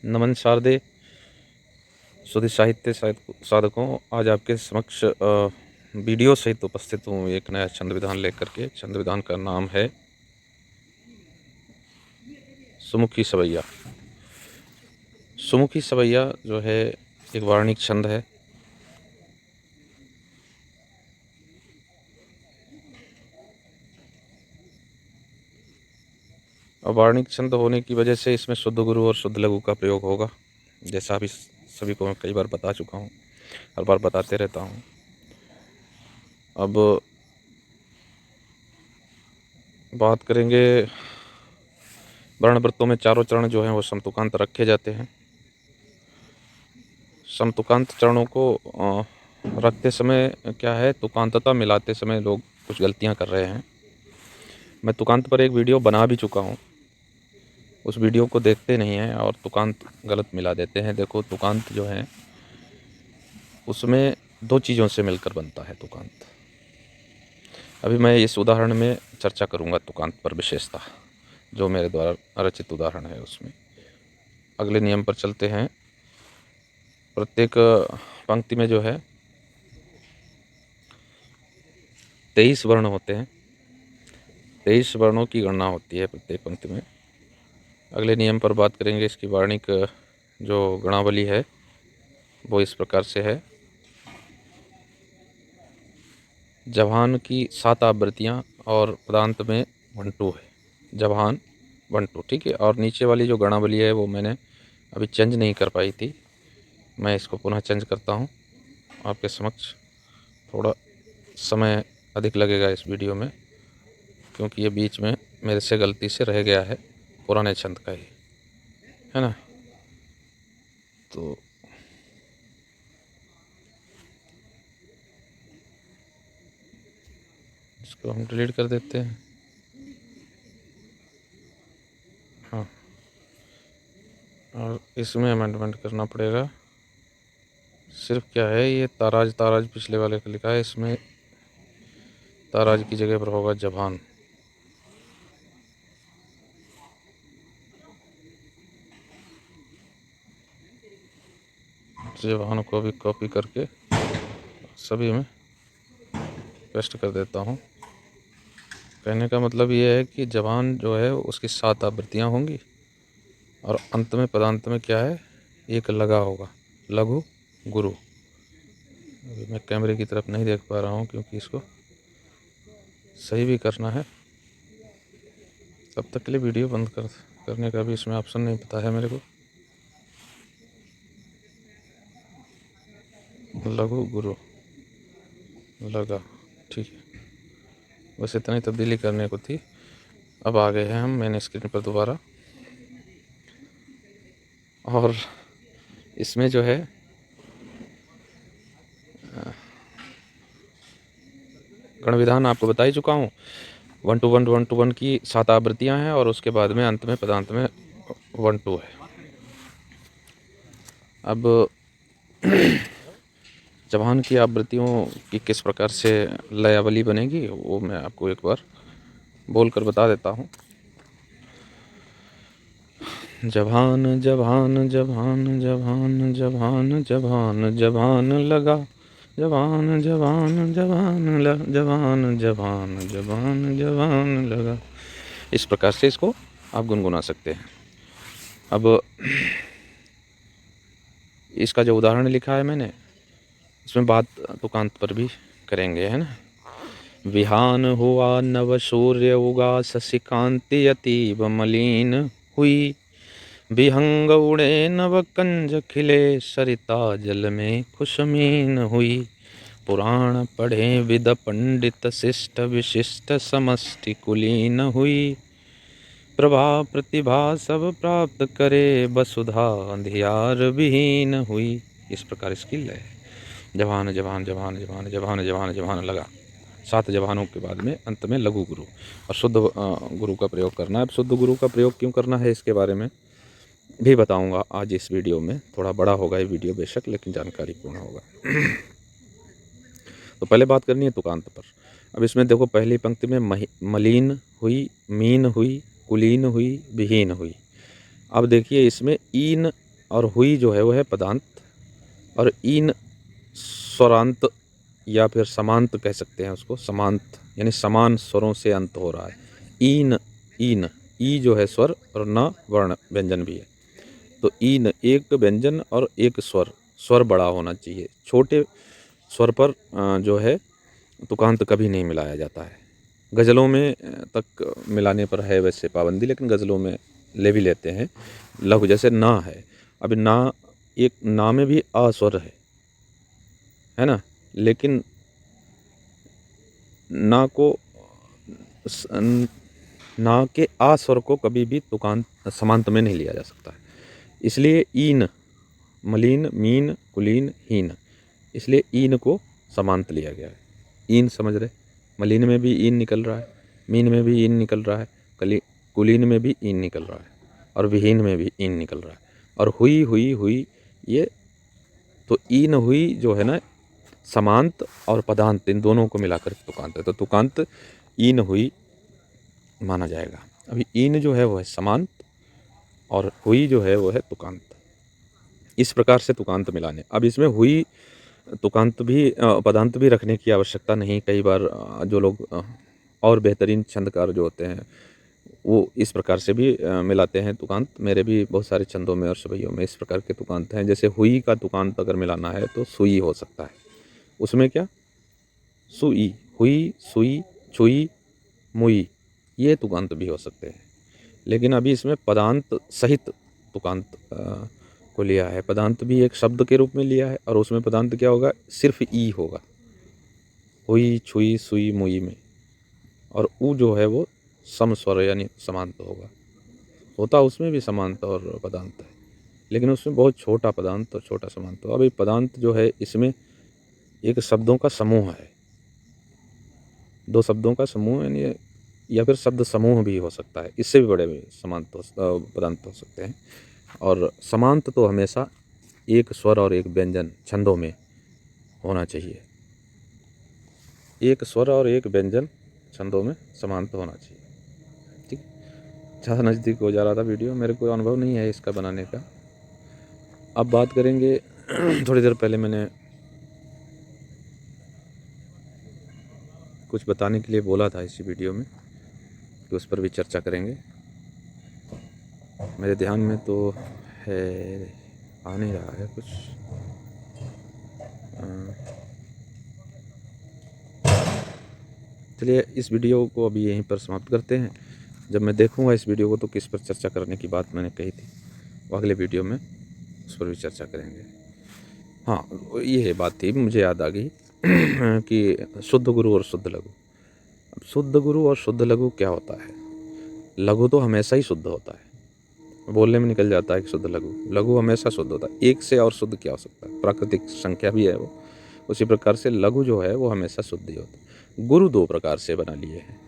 नमन शारदे शुद्ध साहित्य साधकों, आज आपके समक्ष वीडियो सहित उपस्थित हूँ एक नया छंद विधान लेकर के। छंद विधान का नाम है सुमुखी सवैया। सुमुखी सवैया जो है एक वार्णिक छंद है। और वार्णिक छंद होने की वजह से इसमें शुद्ध गुरु और शुद्ध लघु का प्रयोग होगा, जैसा अभी सभी को मैं कई बार बता चुका हूँ, हर बार बताते रहता हूँ। अब बात करेंगे, वर्णवृत्तों में चारों चरण जो हैं वो समतुकांत रखे जाते हैं। समतुकांत चरणों को रखते समय क्या है, तुकांतता मिलाते समय लोग कुछ गलतियां कर रहे हैं। मैं तुकांत पर एक वीडियो बना भी चुका हूं, उस वीडियो को देखते नहीं हैं और तुकांत गलत मिला देते हैं। देखो, तुकांत जो है उसमें दो चीज़ों से मिलकर बनता है तुकांत। अभी मैं इस उदाहरण में चर्चा करूंगा तुकांत पर, विशेषता जो मेरे द्वारा रचित उदाहरण है उसमें। अगले नियम पर चलते हैं। प्रत्येक पंक्ति में जो है 23 वर्ण होते हैं, 23 वर्णों की गणना होती है प्रत्येक पंक्ति में। अगले नियम पर बात करेंगे। इसकी वार्णिक जो गणावली है वो इस प्रकार से है। जभान की 7 आवृत्तियाँ और पदांत में 1-2 है। जभान 1-2, ठीक है। और नीचे वाली जो गणावली है वो मैंने अभी चेंज नहीं कर पाई थी, मैं इसको पुनः चेंज करता हूँ आपके समक्ष। थोड़ा समय अधिक लगेगा इस वीडियो में, क्योंकि ये बीच में मेरे से गलती से रह गया है, पुराने छंद का ही है ना। तो इसको हम डिलीट कर देते हैं। हाँ, और इसमें अमेंडमेंट करना पड़ेगा। सिर्फ क्या है, ये ताराज ताराज पिछले वाले का लिखा है, इसमें ताराज की जगह पर होगा जभान। जभान को भी कॉपी करके सभी में पेस्ट कर देता हूँ। कहने का मतलब ये है कि जभान जो है उसकी 7 आवृत्तियाँ होंगी और अंत में पदांत में क्या है, एक लगा होगा, लघु गुरु। अभी मैं कैमरे की तरफ नहीं देख पा रहा हूँ क्योंकि इसको सही भी करना है। तब तक के लिए वीडियो बंद करने का भी इसमें ऑप्शन नहीं पता है मेरे को। लघु गुरु लगा, ठीक है। बस इतनी तब्दीली करने को थी। अब आ गए हैं हम मेन स्क्रीन पर दोबारा, और इसमें जो है गण विधान आपको बता ही चुका हूँ। 1-1 1-1 की 7 आवृत्तियाँ हैं और उसके बाद में अंत में पदांत में 1-2 है। अब जभान की आवृत्तियों की किस प्रकार से लयावली बनेगी वो मैं आपको एक बार बोलकर बता देता हूँ। जभान जभान जभान जभान जभान जभान जभान लगा, जभान जभान जभान जभान जभान जभान जभान लगा। इस प्रकार से इसको आप गुनगुना सकते हैं। अब इसका जो उदाहरण लिखा है मैंने, इसमें बात तुकांत पर भी करेंगे, है ना। विहान हुआ नव सूर्य उगा, शशिकांति अतीब मलिन हुई। विहंग उड़े नव कंज खिले, सरिता जल में खुशमीन हुई। पुराण पढ़े विद पंडित शिष्ट, विशिष्ट समष्टि कुलीन हुई। प्रभा प्रतिभा सब प्राप्त करे, वसुधा अंधियार विहीन हुई। इस प्रकार इसकी लय है। जभान जभान जभान जभान जभान जभान जभान लगा, 7 जभानों के बाद में अंत में लघु गुरु और शुद्ध गुरु का प्रयोग करना है। अब शुद्ध गुरु का प्रयोग क्यों करना है इसके बारे में भी बताऊंगा आज इस वीडियो में। थोड़ा बड़ा होगा ये वीडियो बेशक, लेकिन जानकारीपूर्ण होगा। तो पहले बात करनी है तुकांत पर। अब इसमें देखो, पहली पंक्ति में मलिन हुई, मीन हुई, कुलीन हुई, विहीन हुई। अब देखिए इसमें ईन और हुई जो है वो है पदांत, और ईन स्वरांत या फिर समांत कह सकते हैं उसको, समांत यानी समान स्वरों से अंत हो रहा है। ईन, ईन, ई जो है स्वर और न वर्ण व्यंजन भी है। तो ईन एक व्यंजन और एक स्वर, स्वर बड़ा होना चाहिए। छोटे स्वर पर जो है तुकांत कभी नहीं मिलाया जाता है। गज़लों में तक मिलाने पर है वैसे पाबंदी, लेकिन गज़लों में ले भी लेते हैं। लघु जैसे ना है, अभी ना, एक ना में भी आ स्वर है ना, लेकिन ना को ना के आ स्वर को कभी भी तुकांत समांत में नहीं लिया जा सकता है। इसलिए ईन, मलीन, मीन, कुलीन, हीन, इसलिए ईन को समांत लिया गया है। ईन समझ रहे, मलीन में भी ईन निकल रहा है, मीन में भी ईन निकल रहा है, कुलीन में भी ईन निकल रहा है, और विहीन में भी ईन निकल रहा है। और हुई, हुई, हुई, ये तो ईन हुई जो है ना, समांत और पदांत इन दोनों को मिलाकर तुकांत है। तो तुकांत ईन हुई माना जाएगा। अभी ईन जो है वो है समांत और हुई जो है वो है तुकांत। इस प्रकार से तुकांत मिलाने। अब इसमें हुई तुकांत भी पदांत भी रखने की आवश्यकता नहीं। कई बार जो लोग और बेहतरीन छंदकार जो होते हैं वो इस प्रकार से भी मिलाते हैं तुकांत। मेरे भी बहुत सारे छंदों में और शबैयों में इस प्रकार के तुकांत हैं। जैसे हुई का तुकांत अगर मिलाना है तो सुई हो सकता है। उसमें क्या, सुई, हुई, सुई, छुई, मुई, ये तुकांत भी हो सकते हैं। लेकिन अभी इसमें पदांत सहित तुकांत को लिया है। पदांत भी एक शब्द के रूप में लिया है, और उसमें पदांत क्या होगा, सिर्फ ई होगा हुई, छुई, सुई, मुई में, और ऊ जो है वो सम स्वर यानी समांत होगा। होता उसमें भी समांत और पदांत है, लेकिन उसमें बहुत छोटा पदांत और छोटा समांत। अभी पदांत जो है इसमें एक शब्दों का समूह है, दो शब्दों का समूह यानी, या फिर शब्द समूह भी हो सकता है। इससे भी बड़े समांत पदांत हो सकते हैं। और समांत तो हमेशा एक स्वर और एक व्यंजन छंदों में होना चाहिए। एक स्वर और एक व्यंजन छंदों में समांत होना चाहिए। ठीक, ज़्यादा नज़दीक हो जा रहा था वीडियो, मेरे को अनुभव नहीं है इसका बनाने का। अब बात करेंगे थोड़ी देर पहले मैंने कुछ बताने के लिए बोला था इसी वीडियो में कि उस पर भी चर्चा करेंगे। मेरे ध्यान में तो है, आ नहीं रहा है कुछ। चलिए इस वीडियो को अभी यहीं पर समाप्त करते हैं। जब मैं देखूंगा इस वीडियो को तो किस पर चर्चा करने की बात मैंने कही थी, वो अगले वीडियो में उस पर भी चर्चा करेंगे। हाँ, ये बात थी, मुझे याद आ गई कि शुद्ध गुरु और शुद्ध लघु। अब शुद्ध गुरु और शुद्ध लघु क्या होता है? लघु तो हमेशा ही शुद्ध होता है, बोलने में निकल जाता है कि शुद्ध लघु। लघु हमेशा शुद्ध होता है, एक से और शुद्ध क्या हो सकता है? प्राकृतिक संख्या भी है वो। उसी प्रकार से लघु जो है वो हमेशा शुद्ध ही होता है। गुरु दो प्रकार से बना लिए हैं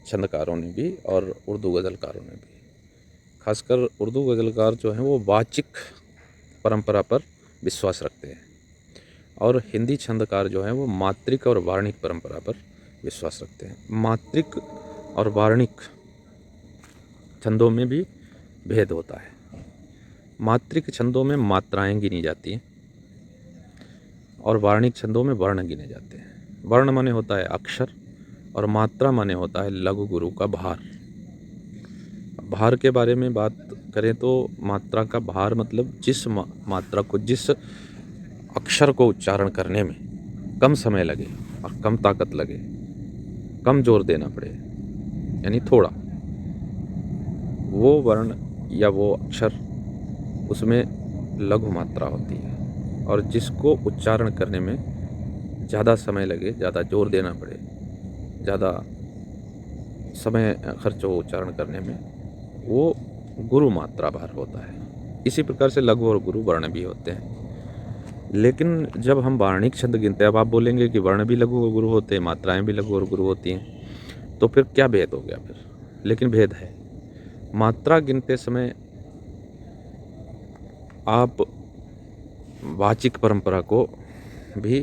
छंदकारों ने भी और उर्दू गज़लकारों ने भी। खासकर उर्दू गज़लकार जो हैं वो वाचिक परंपरा पर विश्वास रखते हैं, और हिंदी छंदकार जो हैं वो मात्रिक और वार्णिक परंपरा पर विश्वास रखते हैं। मात्रिक और वार्णिक छंदों में भी भेद होता है। मात्रिक छंदों में मात्राएं गिनी जाती हैं और वार्णिक छंदों में वर्ण गिने जाते हैं। वर्ण माने होता है अक्षर, और मात्रा माने होता है लघु गुरु का भार। भार के बारे में बात करें तो मात्रा का भार मतलब जिस मात्रा को, जिस अक्षर को उच्चारण करने में कम समय लगे और कम ताकत लगे, कम जोर देना पड़े, यानी थोड़ा, वो वर्ण या वो अक्षर, उसमें लघु मात्रा होती है। और जिसको उच्चारण करने में ज़्यादा समय लगे, ज़्यादा जोर देना पड़े, ज़्यादा समय खर्च हो उच्चारण करने में, वो गुरु मात्रा भार होता है। इसी प्रकार से लघु और गुरु वर्ण भी होते हैं। लेकिन जब हम वार्णिक छंद गिनते हैं, अब आप बोलेंगे कि वर्ण भी लघु और गुरु होते हैं, मात्राएं भी लघु और गुरु होती हैं, तो फिर क्या भेद हो गया फिर? लेकिन भेद है। मात्रा गिनते समय आप वाचिक परंपरा को भी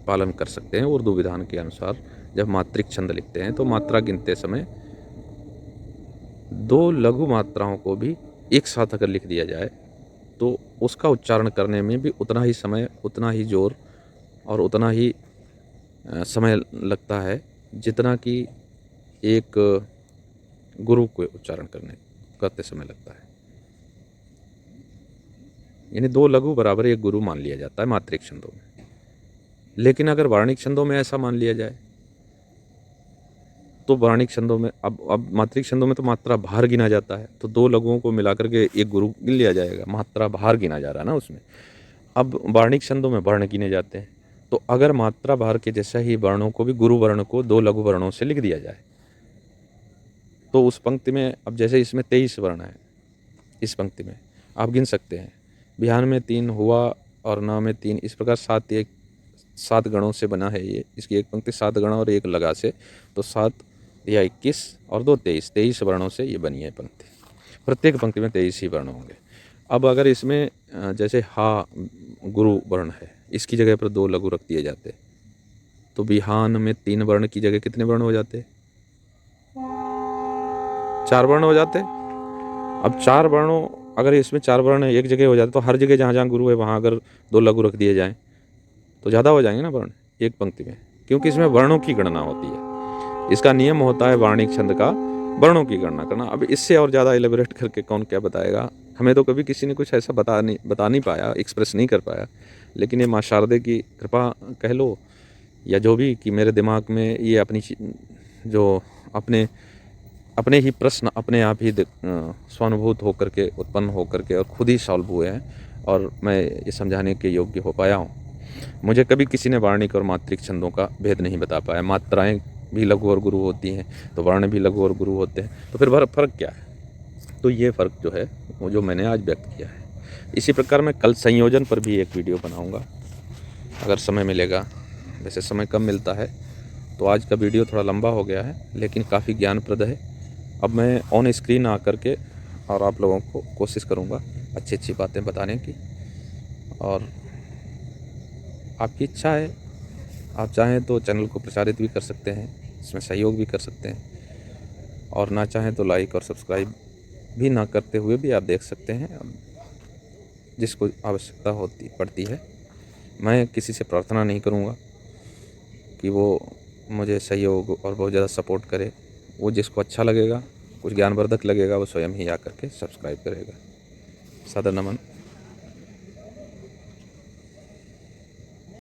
पालन कर सकते हैं। उर्दू विधान के अनुसार जब मात्रिक छंद लिखते हैं तो मात्रा गिनते समय दो लघु मात्राओं को भी एक साथ अगर लिख दिया जाए तो उसका उच्चारण करने में भी उतना ही समय, उतना ही जोर और उतना ही समय लगता है जितना कि एक गुरु को उच्चारण करते समय लगता है। यानी 2 लघु बराबर 1 गुरु मान लिया जाता है मात्रिक छंदों में। लेकिन अगर वर्णिक छंदों में ऐसा मान लिया जाए तो वर्णिक छंदों में अब मात्रिक छंदों में तो मात्रा भार गिना जाता है, तो 2 लघुओं को मिलाकर के 1 गुरु गिन लिया जाएगा, मात्रा भार गिना जा रहा है ना उसमें। अब वर्णिक छंदों में वर्ण गिने जाते हैं, तो अगर मात्रा भार के जैसा ही वर्णों को भी गुरु वर्ण को 2 लघु वर्णों से लिख दिया जाए तो उस पंक्ति में, अब जैसे इसमें 23 वर्ण है, इस पंक्ति में आप गिन सकते हैं, बिहान में 3 हुआ और न में 3, इस प्रकार 7 गणों से बना है ये। इसकी एक पंक्ति 7 गण और 1 लगा से, तो 7 या 21 और 2 23 वर्णों से ये बनी है पंक्ति। प्रत्येक पंक्ति में 23 ही वर्ण होंगे। अब अगर इसमें जैसे हा गुरु वर्ण है, इसकी जगह पर 2 लघु रख दिए जाते तो बिहान में 3 वर्ण की जगह कितने वर्ण हो जाते? 4 वर्ण हो जाते। अब 4 वर्णों, अगर इसमें 4 वर्ण एक जगह हो जाते तो हर जगह जहाँ जहाँ गुरु है वहाँ अगर 2 लघु रख दिए जाएँ तो ज़्यादा हो जाएंगे ना वर्ण एक पंक्ति में, क्योंकि इसमें वर्णों की गणना होती है। इसका नियम होता है वार्णिक छंद का वर्णों की गणना करना। अब इससे और ज़्यादा एलेबोरेट करके कौन क्या बताएगा, हमें तो कभी किसी ने कुछ ऐसा बता नहीं पाया, एक्सप्रेस नहीं कर पाया। लेकिन ये माँ शारदे की कृपा कह लो या जो भी, कि मेरे दिमाग में ये अपनी जो अपने ही प्रश्न अपने आप ही स्वानुभूत होकर के, उत्पन्न होकर के और खुद ही सॉल्व हुए हैं और मैं ये समझाने के योग्य हो पाया हूँ। मुझे कभी किसी ने वार्णिक और मात्रिक छंदों का भेद नहीं बता पाया। मात्राएं भी लघु और गुरु होती हैं तो वर्ण भी लघु और गुरु होते हैं, तो फिर फ़र्क क्या है? तो ये फ़र्क जो है वो जो मैंने आज व्यक्त किया है। इसी प्रकार मैं कल संयोजन पर भी एक वीडियो बनाऊँगा अगर समय मिलेगा। वैसे समय कम मिलता है तो आज का वीडियो थोड़ा लंबा हो गया है, लेकिन काफ़ी ज्ञानप्रद है। अब मैं ऑन स्क्रीन आकर के और आप लोगों को कोशिश करूँगा अच्छी अच्छी बातें बताने की, और आपकी इच्छा है, आप चाहें तो चैनल को प्रचारित भी कर सकते हैं, इसमें सहयोग भी कर सकते हैं, और ना चाहें तो लाइक और सब्सक्राइब भी ना करते हुए भी आप देख सकते हैं, जिसको आवश्यकता पड़ती है। मैं किसी से प्रार्थना नहीं करूँगा कि वो मुझे सहयोग और बहुत ज़्यादा सपोर्ट करे। वो जिसको अच्छा लगेगा, कुछ ज्ञानवर्धक लगेगा, वो स्वयं ही आकर के सब्सक्राइब करेगा। सादर नमन।